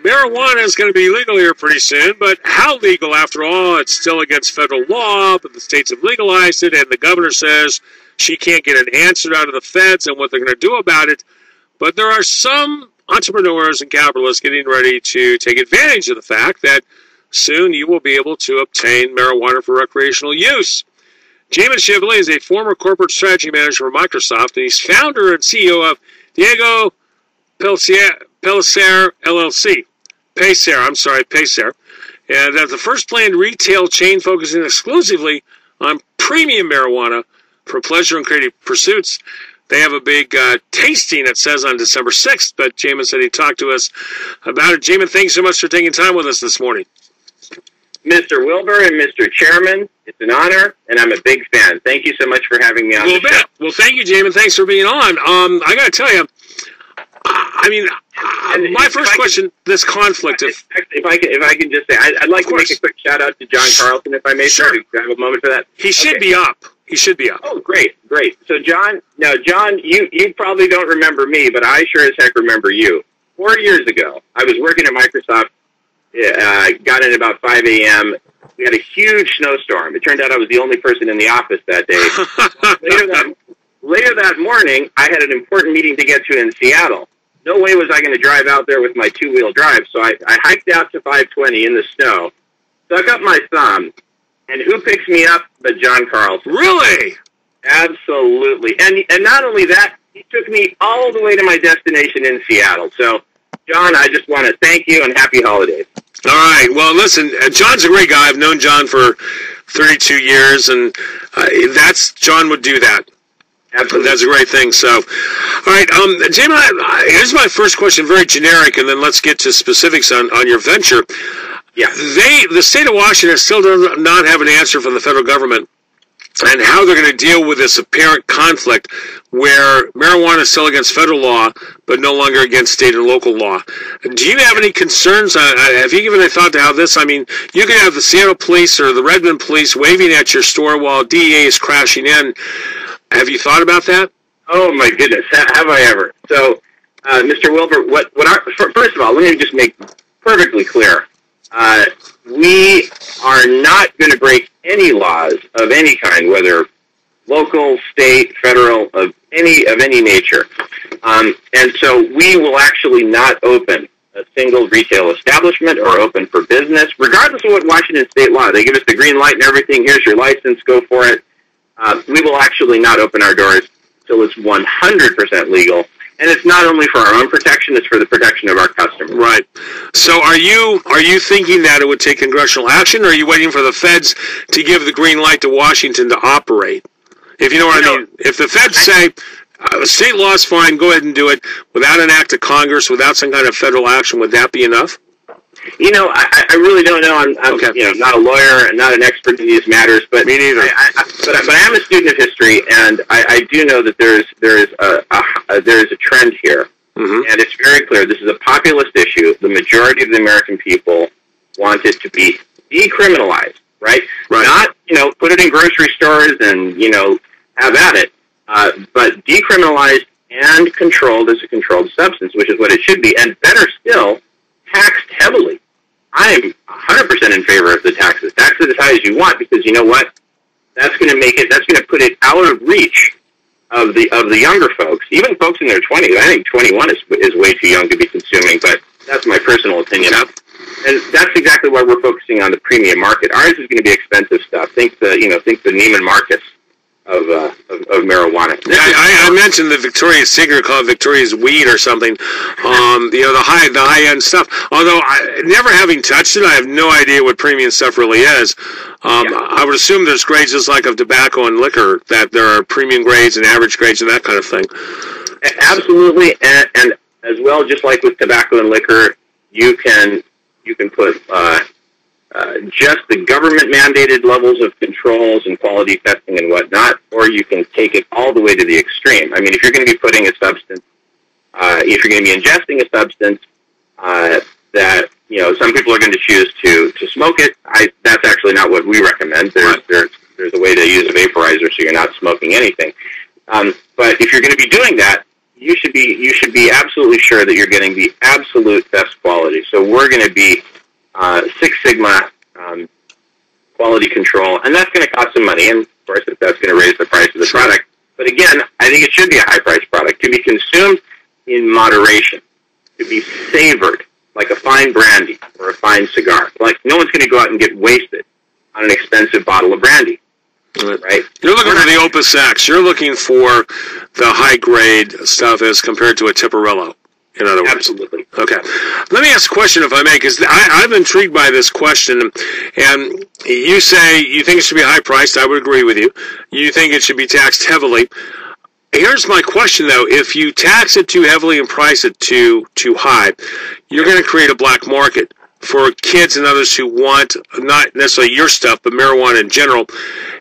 marijuana is going to be legal here pretty soon, but how legal after all? It's still against federal law, but the states have legalized it, and the governor says she can't get an answer out of the feds on what they're going to do about it. But there are some entrepreneurs and capitalists getting ready to take advantage of the fact that soon you will be able to obtain marijuana for recreational use. Jamen Shively is a former corporate strategy manager for Microsoft, and he's founder and CEO of Diego Pellicer LLC. Pacer. And that's the first planned retail chain focusing exclusively on premium marijuana for pleasure and creative pursuits. They have a big tasting, it says, on December 6th, but Jamen said he'd talk to us about it. Jamen, thanks so much for taking time with us this morning. Mr. Wilbur and Mr. Chairman, it's an honor, and I'm a big fan. Thank you so much for having me on the show. Well, thank you, Jamen. Thanks for being on. I got to tell you, my first question, this conflict. If I can just say, I'd like to make a quick shout-out to John Carlson, if I may. Sure. Do I have a moment for that? He should be up. He should be up. Oh, great. So, John, you probably don't remember me, but I sure as heck remember you. 4 years ago, I was working at Microsoft. Got in about 5 a.m. We had a huge snowstorm. It turned out I was the only person in the office that day. Later that morning, I had an important meeting to get to in Seattle. No way was I going to drive out there with my two-wheel drive, so I hiked out to 520 in the snow, stuck up my thumb, and who picks me up but John Carlson? Really? Absolutely. And not only that, he took me all the way to my destination in Seattle. So, John, I just want to thank you and happy holidays. All right. Well, listen, John's a great guy. I've known John for 32 years, and John would do that. Absolutely. That's a great thing. So, all right, Jamen, here's my first question, very generic, and then let's get to specifics on your venture. Yeah. The state of Washington still does not have an answer from the federal government and how they're going to deal with this apparent conflict where marijuana is still against federal law, but no longer against state and local law. Do you have any concerns? Have you given a thought to how this, you could have the Seattle police or the Redmond police waving at your store while DEA is crashing in. Have you thought about that? Oh, my goodness. Have I ever? So, Mr. Wilbur, first of all, let me just make perfectly clear. We are not going to break any laws of any kind, whether local, state, federal, of any nature. And so we will actually not open a single retail establishment or open for business, regardless of what Washington state law. They give us the green light and everything. Here's your license. Go for it. We will actually not open our doors until it's 100% legal. And it's not only for our own protection, it's for the protection of our customers. Right. So are you thinking that it would take congressional action, or are you waiting for the feds to give the green light to Washington to operate? If you know what I mean. If the feds say, state law is fine, go ahead and do it, without an act of Congress, without some kind of federal action, would that be enough? I really don't know. I'm okay. Not a lawyer and not an expert in these matters, but me neither. But I am a student of history, and I do know that there is a trend here, and it's very clear. This is a populist issue. The majority of the American people want it to be decriminalized, right? Not put it in grocery stores and have at it, but decriminalized and controlled as a controlled substance, which is what it should be, and better still, taxed heavily. I am 100% in favor of the taxes. Tax it as high as you want, because you know what? That's going to put it out of reach of the younger folks, even folks in their 20s. I think 21 is way too young to be consuming, but that's my personal opinion. And that's exactly why we're focusing on the premium market. Ours is going to be expensive stuff. Think the Neiman Marcus of marijuana. Yeah, I mentioned the Victoria's Secret called Victoria's Weed or something. The high end stuff. Although never having touched it, I have no idea what premium stuff really is. I would assume there's grades just like of tobacco and liquor, that there are premium grades and average grades and that kind of thing. Absolutely, and as well, just like with tobacco and liquor, you can put just the government-mandated levels of controls and quality testing and whatnot, or you can take it all the way to the extreme. I mean, if you're going to be putting a substance, if you're going to be ingesting a substance that, some people are going to choose to smoke it, that's actually not what we recommend. There's a way to use a vaporizer so you're not smoking anything. But if you're going to be doing that, you should be absolutely sure that you're getting the absolute best quality. So we're going to be Six Sigma quality control, and that's going to cost some money. And of course, if that's going to raise the price of the product. But again, I think it should be a high-priced product to be consumed in moderation, to be savored like a fine brandy or a fine cigar. Like no one's going to go out and get wasted on an expensive bottle of brandy. Right. You're looking for the Opus X. You're looking for the high-grade stuff as compared to a Tipperillo, in other words. Absolutely. Okay. Let me ask a question, if I may, because I'm intrigued by this question. And you say you think it should be high-priced. I would agree with you. You think it should be taxed heavily. Here's my question, though. If you tax it too heavily and price it too high, you're going to create a black market for kids and others who want not necessarily your stuff, but marijuana in general.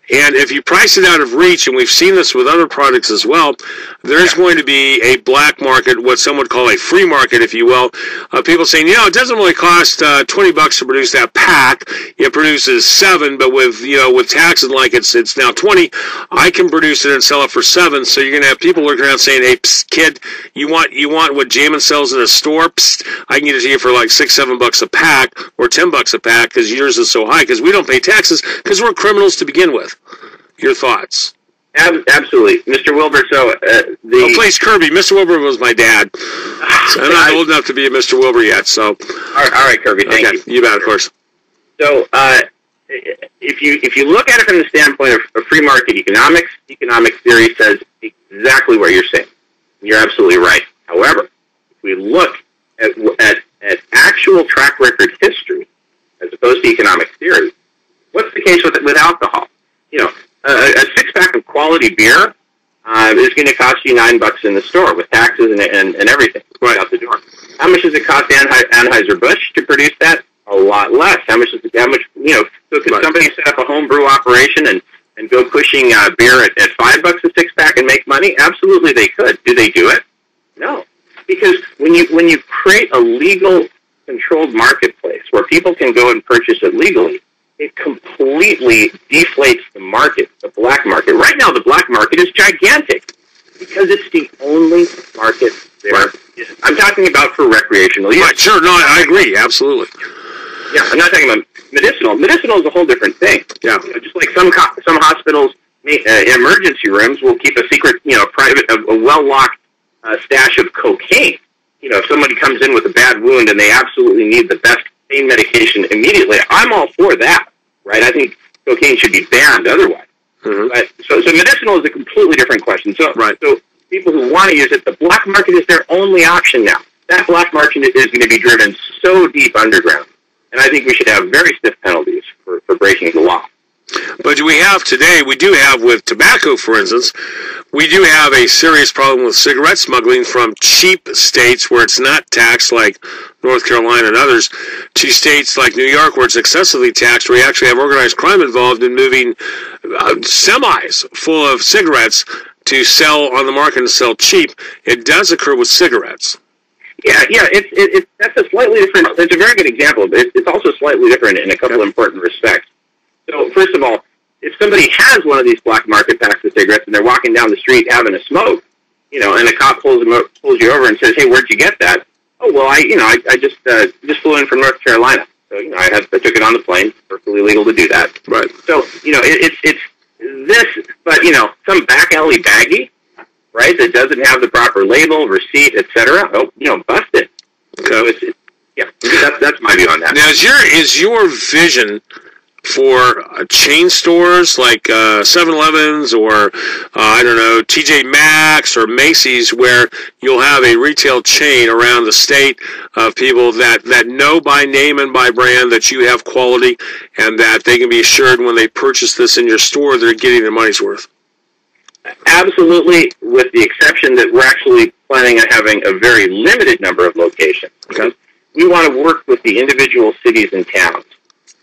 And if you price it out of reach, and we've seen this with other products as well, there's going to be a black market, what some would call a free market, if you will, of people saying, it doesn't really cost $20 to produce that pack. It produces 7, but with taxes like it's now 20, I can produce it and sell it for 7. So you're going to have people looking around saying, hey, psst, kid, you want what Jamen sells in a store? Psst, I can get it to you for like $6-7 a pack or $10 a pack because yours is so high because we don't pay taxes because we're criminals to begin with. Your thoughts? Absolutely. Mr. Wilbur, please, Kirby. Mr. Wilbur was my dad. So I'm not old enough to be a Mr. Wilbur yet, so... All right, Kirby, thank you. You bet, of course. So, if you look at it from the standpoint of free market economics, economic theory says exactly what you're saying. You're absolutely right. However, if we look at actual track record history, as opposed to economic theory, what's the case with alcohol? A 6-pack of quality beer is going to cost you $9 in the store with taxes and everything right out the door. How much does it cost Anheuser-Busch to produce that? A lot less. So could somebody set up a home brew operation and go pushing beer at $5 a 6-pack and make money? Absolutely, they could. Do they do it? No, because when you create a legal, controlled marketplace where people can go and purchase it legally, it completely deflates the market, the black market. Right now, the black market is gigantic because it's the only market there. Right. I'm talking about for recreational use. Right, sure. No, I agree. Absolutely. Yeah, I'm not talking about medicinal. Medicinal is a whole different thing. Yeah. Just like some hospitals, emergency rooms will keep a secret, private, a well-locked stash of cocaine. If somebody comes in with a bad wound and they absolutely need the best pain medication immediately, I'm all for that, right? I think cocaine should be banned otherwise. Mm-hmm. But, so medicinal is a completely different question. So people who want to use it, the black market is their only option now. That black market is going to be driven so deep underground. And I think we should have very stiff penalties for breaking the law. But we do have with tobacco, for instance, we do have a serious problem with cigarette smuggling from cheap states where it's not taxed, like North Carolina and others, to states like New York where it's excessively taxed, where you actually have organized crime involved in moving semis full of cigarettes to sell on the market and sell cheap. It does occur with cigarettes. Yeah, that's a slightly different, it's a very good example, but it's also slightly different in a couple of important respects. So, first of all, if somebody has one of these black market packs of cigarettes and they're walking down the street having a smoke, and a cop pulls you over and says, "Hey, where'd you get that?" "Oh, well, I just flew in from North Carolina, so I took it on the plane. Perfectly legal to do that." Right. So it's this, but some back alley baggie, right, that doesn't have the proper label, receipt, etc. Oh, busted. Okay. So that's my view on that. Now, is your vision for chain stores like 7-Elevens or, TJ Maxx or Macy's, where you'll have a retail chain around the state of people that know by name and by brand that you have quality and that they can be assured when they purchase this in your store they're getting their money's worth? Absolutely, with the exception that we're actually planning on having a very limited number of locations. Okay. We want to work with the individual cities and towns.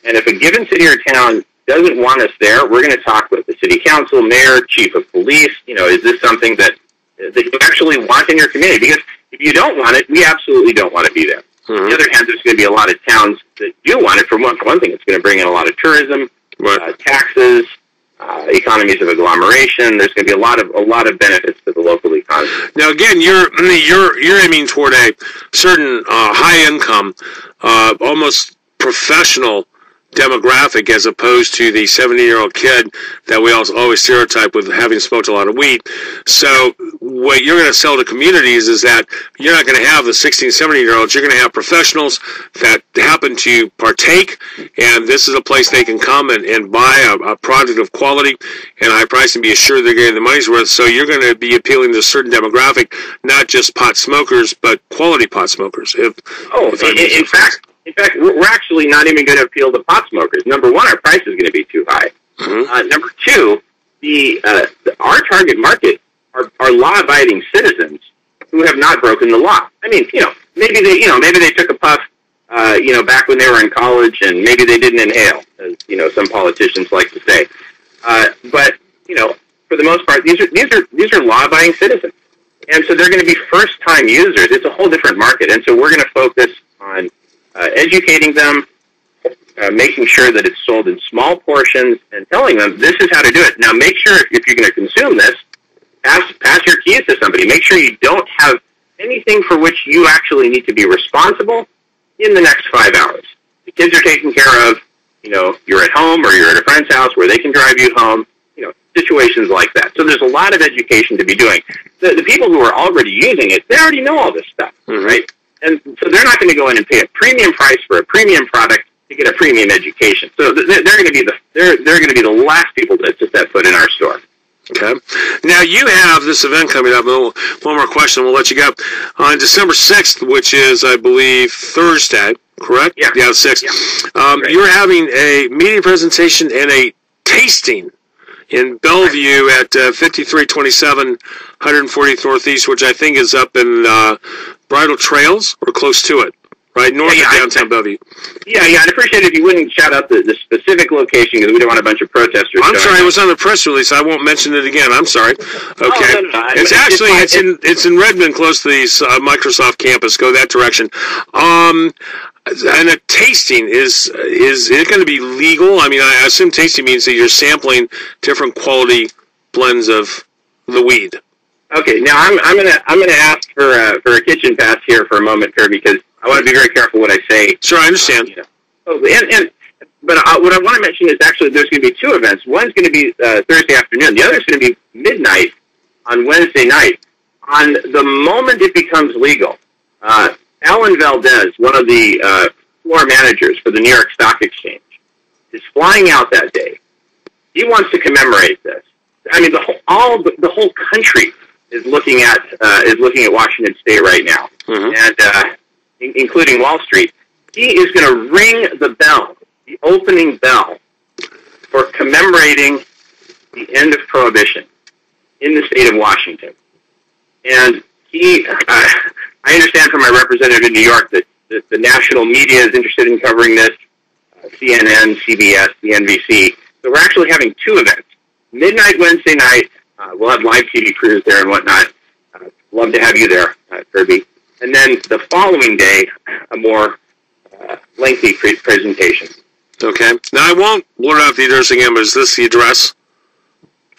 And if a given city or town doesn't want us there, we're going to talk with the city council, mayor, chief of police. Is this something that you actually want in your community? Because if you don't want it, we absolutely don't want to be there. Mm-hmm. On the other hand, there's going to be a lot of towns that do want it. For one thing, it's going to bring in a lot of tourism, taxes, economies of agglomeration. There's going to be a lot of benefits to the local economy. Now, again, you're aiming toward a certain high income, almost professional demographic, as opposed to the 70-year-old kid that we always stereotype with having smoked a lot of weed. So what you're going to sell to communities is that you're not going to have the 16, 17-year-olds. You're going to have professionals that happen to partake, and this is a place they can come and buy a product of quality and high price and be assured they're getting the money's worth. So you're going to be appealing to a certain demographic, not just pot smokers, but quality pot smokers. In fact, we're actually not even going to appeal to pot smokers. Number one, our price is going to be too high. Mm-hmm. Number two, our target market are law-abiding citizens who have not broken the law. I mean, maybe they took a puff, back when they were in college, and maybe they didn't inhale, as some politicians like to say. But for the most part, these are law-abiding citizens, and so they're going to be first-time users. It's a whole different market, and so we're going to focus on educating them, making sure that it's sold in small portions, and telling them this is how to do it. Now, make sure if you're going to consume this, pass your keys to somebody. Make sure you don't have anything for which you actually need to be responsible in the next 5 hours. The kids are taken care of. You're at home or you're at a friend's house where they can drive you home. Situations like that. So there's a lot of education to be doing. The people who are already using it, they already know all this stuff, mm-hmm. right? And so they're not going to go in and pay a premium price for a premium product to get a premium education. So they're going to be the last people to set foot in our store. Okay. Now you have this event coming up. One more question, we'll let you go. On December 6th, which is, I believe, Thursday, correct? Yeah. Yeah, 6th. Yeah. You're having a media presentation and a tasting in Bellevue at 5327 140th Northeast, which I think is up in Bridle Trails or close to it, right north of downtown Bellevue. Yeah, I'd appreciate it if you wouldn't shout out the specific location because we don't want a bunch of protesters. I'm sorry, it was on the press release. I won't mention it again. I'm sorry. Okay, no. It's in Redmond, close to the Microsoft campus. Go that direction. And a tasting is it going to be legal? I mean, I assume tasting means that you're sampling different quality blends of the weed. Okay, now I'm gonna ask for a kitchen pass here for a moment, Kirby, because I want to be very careful what I say. Sure, I understand. But what I want to mention is actually there's going to be two events. One's going to be Thursday afternoon. The other's going to be midnight on Wednesday night. On the moment it becomes legal, Alan Valdez, one of the floor managers for the New York Stock Exchange, is flying out that day. He wants to commemorate this. I mean, the whole country is looking at Washington State right now, mm-hmm. and including Wall Street. He is going to ring the bell, the opening bell, for commemorating the end of Prohibition in the state of Washington. And I understand from my representative in New York that the national media is interested in covering this, CNN, CBS, the NBC. So we're actually having two events. Midnight Wednesday night, we'll have live TV crews there and whatnot. Love to have you there, Kirby. And then the following day, a more lengthy presentation. Okay. Now, I won't blurt out the address again, but is this the address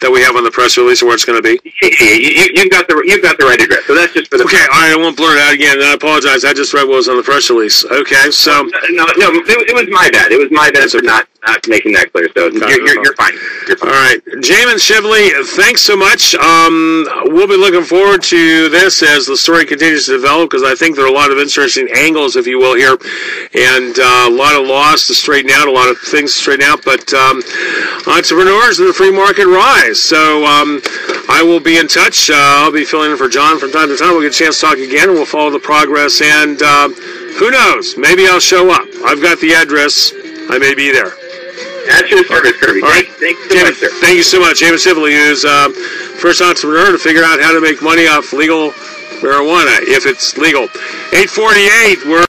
that we have on the press release or where it's going to be? You've got the right address. So that's just for the okay, all right, I won't blurt it out again. I apologize. I just read what was on the press release. Okay, so... No, it was my bad. It was my bad for not making that clear. So you're fine. You're fine. All right. Jamen Shively, thanks so much. We'll be looking forward to this as the story continues to develop because I think there are a lot of interesting angles, if you will, here, and a lot of laws to straighten out, a lot of things to straighten out, but entrepreneurs in the free market rise. So I will be in touch. I'll be filling in for John from time to time. We'll get a chance to talk again, and we'll follow the progress. And who knows? Maybe I'll show up. I've got the address. I may be there. That's your service, Kirby. Thanks so much, sir. Thank you so much. Jamen Shively, who's first entrepreneur to figure out how to make money off legal marijuana, if it's legal. 8:48, we're